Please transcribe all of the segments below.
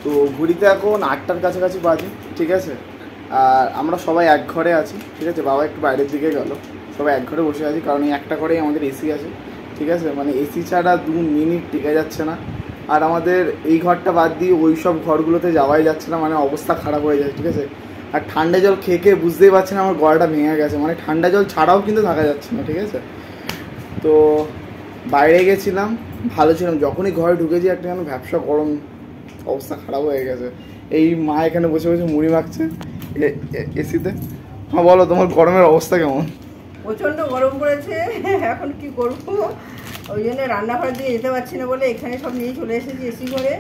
তো ঘুরিতে এখন 8টার কাছাকাছি বাজে, ঠিক আছে। আর আমরা সবাই এক ঘরে আছি, ঠিক আছে। বাবা একটু বাইরের দিকে গেল, সবাই এক ঘরে বসে আছি, কারণ এই একটা ঘরেই আমাদের এসি আছে, ঠিক আছে। মানে এসি ছাড়া 2 মিনিট টিকে যাচ্ছে না। আর আমাদের এই ঘরটা বাদ দিয়ে ওই সব ঘরগুলোতে যাওয়াই যাচ্ছে না, মানে অবস্থা খারাপ হয়ে যায়, ঠিক আছে। আর ঠান্ডা জল খেয়ে খেয়ে বুঝতেই পারছি না আমার গলাটা ভেঙে গেছে, মানে ঠান্ডা জল ছাড়াও কিন্তু থাকা যাচ্ছে না, ঠিক আছে। তো বাইরে গেছিলাম, ভালো ছিলাম, যখনই ঘরে ঢুকেছি একটা যেন ভ্যাপসা গরম, অবস্থা খারাপ হয়ে গেছে। এই মা এখানে বসে বসে মুড়ি মাখছে এসিতে। হ্যাঁ বলো, তোমার গরমের অবস্থা কেমন? প্রচণ্ড গরম পড়েছে, এখন কি করবো, ওই জন্য রান্নাঘরের দিকে যেতে পারছি না বলে এখানে সব নিয়ে চলে এসেছি এসি করে।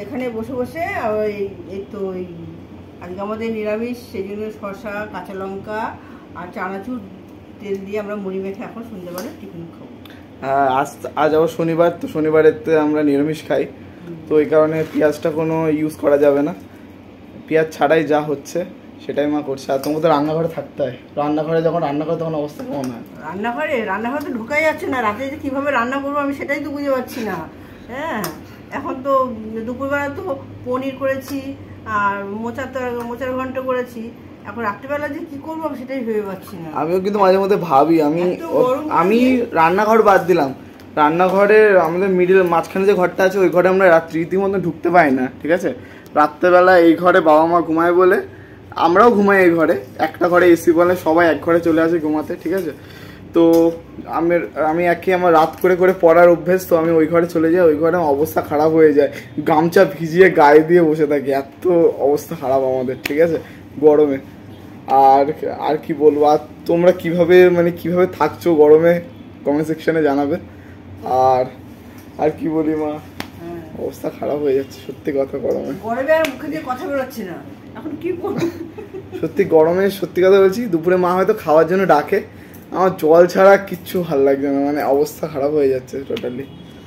এখানে বসে বসে এই তো আজকে আমাদের নিরামিষ, সেই জন্য শসা, কাঁচা লঙ্কা আর চানাচুর তেল দিয়ে আমরা মুড়ি মেখে এখন সন্ধ্যেবেলা টিফিন খাবো। আজ আবার শনিবার, তো শনিবারেতে আমরা নিরামিষ খাই, তো এই কারণে পেঁয়াজটা কোনো ইউজ করা যাবে না, পেঁয়াজ ছাড়াই যা হচ্ছে সেটাই মা করছে। আর তোমাকে তো রান্নাঘরে থাকতে হয়, রান্নাঘরে যখন রান্না করে তখন অবস্থা কেমন হয়? রান্নাঘরে তো ঢোকাই যাচ্ছে না, রাতে যে কীভাবে রান্না করবো আমি সেটাই তো বুঝতে পারছি না। হ্যাঁ, এখন তো দুপুরবেলা তো পনির করেছি আর মোচার ঘন্ট করেছি, এখন রাত্রিবেলা যে কি করবো আমি সেটাই ভেবে পাচ্ছি না। আমিও কিন্তু মাঝে মধ্যে ভাবি, আমি রান্নাঘর বাদ দিলাম, রান্নাঘরের আমাদের মাঝখানে যে ঘরটা আছে ওই ঘরে আমরা রীতিমতো ঢুকতে পাই না, ঠিক আছে। রাত্রেবেলা এই ঘরে বাবা মা ঘুমায় বলে আমরাও ঘুমাই এই ঘরে, একটা ঘরে এসি বলে সবাই এক ঘরে চলে আসে ঘুমাতে, ঠিক আছে। তো আমি আমার রাত করে করে পড়ার অভ্যেস, তো আমি ওই ঘরে চলে যাই, ওই ঘরে অবস্থা খারাপ হয়ে যায়, গামছা ভিজিয়ে গায়ে দিয়ে বসে থাকি, এত অবস্থা খারাপ আমাদের, ঠিক আছে, গরমে। আর কি বলবো, আর তোমরা কিভাবে থাকছো গরমে কমেন্ট সেকশনে জানাবে। আর কি বলি মা, অবস্থা খারাপ হয়ে যাচ্ছে সত্যি কথা, গরমে আর মুখে দিয়ে কথা বেরোচ্ছে না, এখন কি করব সত্যি গরমে। সত্যি কথা বলছি, দুপুরে মা হয়তো খাওয়ার জন্য ডাকে, আমার জল ছাড়া কিচ্ছু ভালো লাগছে না, মানে অবস্থা খারাপ হয়ে যাচ্ছে টোটালি।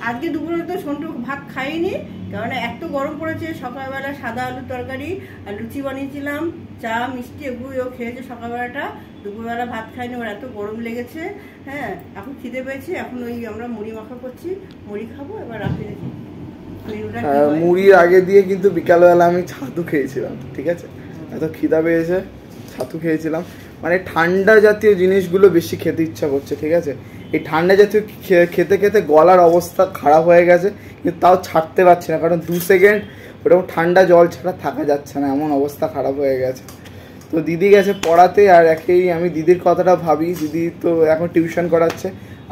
আজকে দুপুরে তো সন্টু ভাত খাইনি, কারণ এত গরম পড়েছে। সকালবেলা সাদা আলুর তরকারি আর লুচি বানিয়েছিলাম, চা মিষ্টি এগুলো খেয়েছে সকালবেলাটা, দুপুরবেলা ভাত খাইনি, ওর এত গরম লেগেছে। হ্যাঁ, এখন খিদে পেয়েছে, এখন আমরা মুড়ি মাখা করছি, মুড়ি খাবো। এবার রাতে দেখি মুড়ির আগে দিয়ে কিন্তু বিকালবেলা আমি ছাতু খেয়েছিলাম, ঠিক আছে। এত খিদা পেয়েছে, ছাতু খেয়েছিলাম। মানে ঠান্ডা জাতীয় জিনিসগুলো বেশি খেতে ইচ্ছা করছে, ঠিক আছে। এই ঠান্ডা জাতীয় খেতে খেতে গলার অবস্থা খারাপ হয়ে গেছে, কিন্তু তাও ছাড়তে পারছি না, কারণ 2 সেকেন্ড ওরকম ঠান্ডা জল ছাড়া থাকা যাচ্ছে না, এমন অবস্থা খারাপ হয়ে গেছে। তো দিদি গেছে পড়াতে, আর আমি দিদির কথাটা ভাবি, দিদি তো এখন টিউশন করাচ্ছে,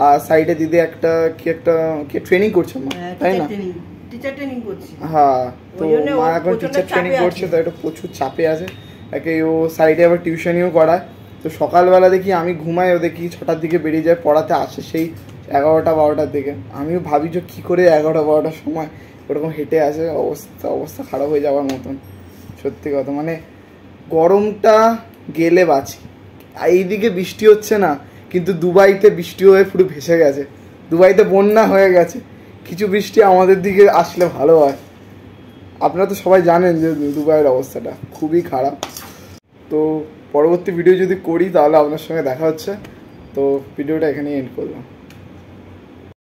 আর সাইডে দিদি একটা ট্রেনিং করছে মা, তাই না? টিচার ট্রেনিং করছে, হ্যাঁ। তো মা এখন টিচার ট্রেনিং করছে, তো একটু প্রচুর চাপে আছে। ও সাইডে আবার টিউশনিও করায়। তো সকালবেলা দেখি আমি ঘুমাই, ও দেখি 6টার দিকে বেরিয়ে যায়, পড়াতে আসে সেই 11টা-12টার দিকে। আমিও ভাবি যে কী করে 11টা-12টার সময় ওরকম হেঁটে আসে, অবস্থা খারাপ হয়ে যাওয়ার মতন সত্যি কথা। মানে গরমটা গেলে বাঁচি। এইদিকে বৃষ্টি হচ্ছে না, কিন্তু দুবাইতে বৃষ্টি হয়ে পুরো ভেসে গেছে, দুবাইতে বন্যা হয়ে গেছে। কিছু বৃষ্টি আমাদের দিকে আসলে ভালো হয়। আপনারা তো সবাই জানেন যে দুবাইয়ের অবস্থাটা খুবই খারাপ। তো পরবর্তী ভিডিও যদি করি তাহলে আপনার সঙ্গে দেখা হচ্ছে। তো ভিডিওটা এখানেই এন্ড করলাম।